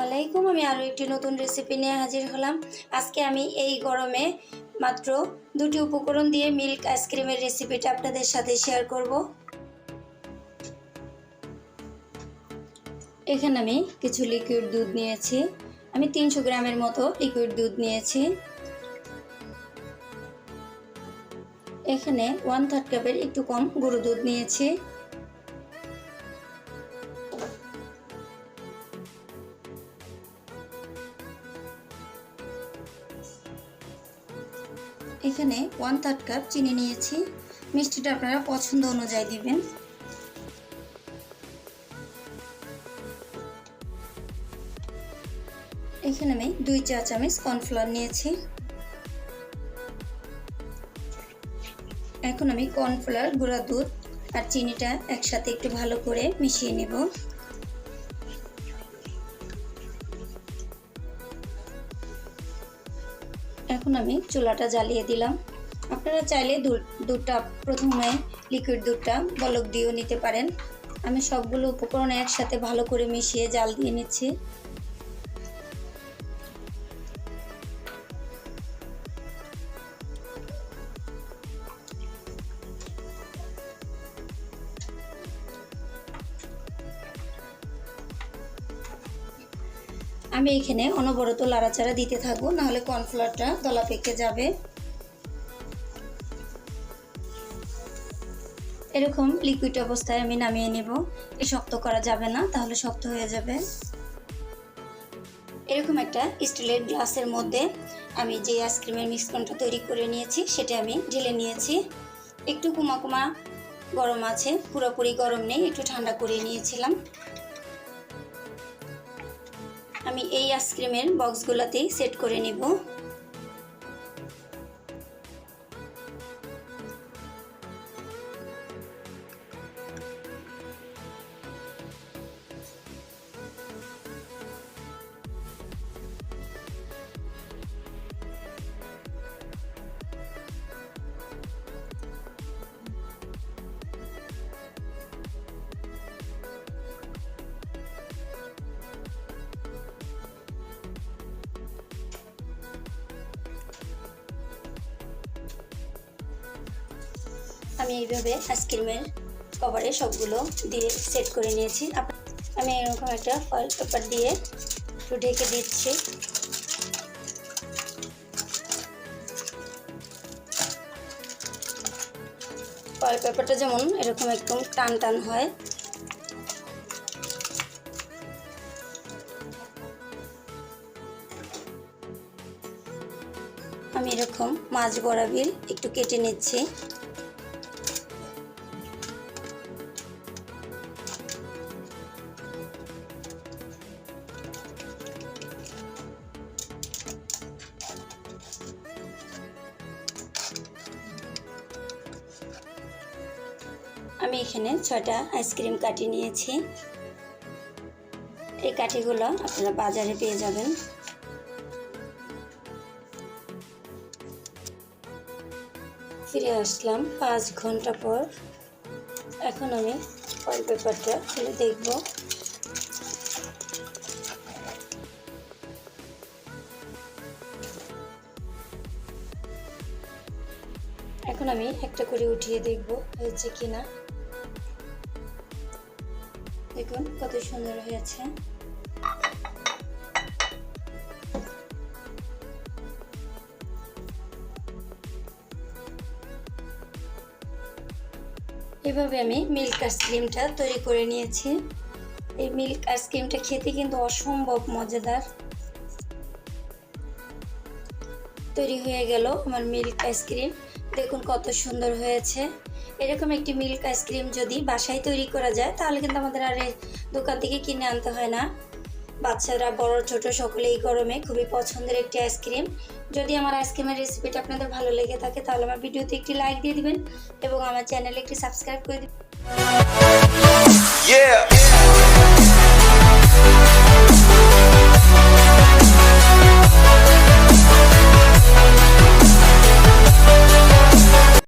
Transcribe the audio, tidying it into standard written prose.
আলাইকুম। আমি আরও একটি নতুন রেসিপি নিয়ে হাজির হলাম। আজকে আমি এই গরমে মাত্র দুটি উপকরণ দিয়ে মিল্ক আইসক্রিমের রেসিপিটা আপনাদের সাথে শেয়ার করব। এখানে আমি কিছু লিকুইড দুধ নিয়েছি। আমি 300 গ্রামের মতো লিকুইড দুধ নিয়েছি। এখানে 1/3 কাপের একটু কম গুঁড়ো দুধ নিয়েছি। এখানে 1/3 কাপ চিনি নিয়েছি। মিষ্টিটা আপনারা পছন্দ অনুযায়ী দিবেন। এখানে আমি 2 চা চামচ কর্নফ্লাওয়ার নিয়েছি। এখন আমি কর্নফ্লাওয়ার, গুঁড়া দুধ আর চিনিটা একসাথে একটু ভালো করে মিশিয়ে নেব। এখন আমি চুলাটা জ্বালিয়ে দিলাম। আপনারা চাইলে দুধটা প্রথমে লিকুইড দুধটা বলক দিয়েও নিতে পারেন। আমি সবগুলো উপকরণ একসাথে ভালো করে মিশিয়ে জাল দিয়ে নিচ্ছি। আমি এখানে অনবরত লাড়াচাড়া দিতে থাকবো, নাহলে কর্নফ্লাওয়ারটা দলা পেকে যাবে। এরকম লিকুইড অবস্থায় আমি নামিয়ে নেব। শক্ত করা যাবে না, তাহলে শক্ত হয়ে যাবে। এরকম একটা স্টিলের গ্লাসের মধ্যে আমি যে আইসক্রিমের মিশ্রণটা তৈরি করে নিয়েছি সেটা আমি ঢেলে নিয়েছি। একটু কুমা গরম আছে, পুরোপুরি গরম নেই, একটু ঠান্ডা করে নিয়েছিলাম। আমি এই আইসক্রিমের বক্সগুলোতেই সেট করে নিব। আমি এইভাবে আইসক্রিমের কভারে সবগুলো দিয়ে সেট করে নিয়েছি। আমি এরকম একটা ফয়েল পেপার দিয়ে একটু ঢেকে দিচ্ছি। ফয়েল পেপারটা যেমন এরকম একদম টান টান হয়। আমি এরকম মাঝ বরাবর একটু কেটে নিচ্ছি। আমি এখানে 6টা আইসক্রিম কাঠি নিয়েছি। এই কাঠিগুলো আপনারা বাজারে পেয়ে যাবেন। ফিরে আসলাম 5 ঘন্টা পর। এখন আমি ফয়েল পেপারটা খুলে দেখব। এখন আমি একটা করে উঠিয়ে দেখব হয়েছে কিনা। দেখুন কত সুন্দর হয়েছে। এভাবে আমি মিল্ক আইসক্রিমটা তৈরি করে নিয়েছি। এই মিল্ক আইসক্রিমটা খেতে কিন্তু অসম্ভব মজাদার। তৈরি হয়ে গেল আমার মিল্ক আইসক্রিম। দেখুন কত সুন্দর হয়েছে। এরকম একটি মিল্ক আইসক্রিম যদি বাসায় তৈরি করা যায় তাহলে কিন্তু আমাদের আর দোকান থেকে কিনে আনতে হয় না। বাচ্চারা বড় ছোট সকলে এই গরমে খুবই পছন্দের একটি আইসক্রিম। যদি আমার আইসক্রিমের রেসিপিটা আপনাদের ভালো লেগে থাকে তাহলে আমার ভিডিওতে একটি লাইক দিয়ে দিবেন এবং আমার চ্যানেলে একটি সাবস্ক্রাইব করে দিবেন।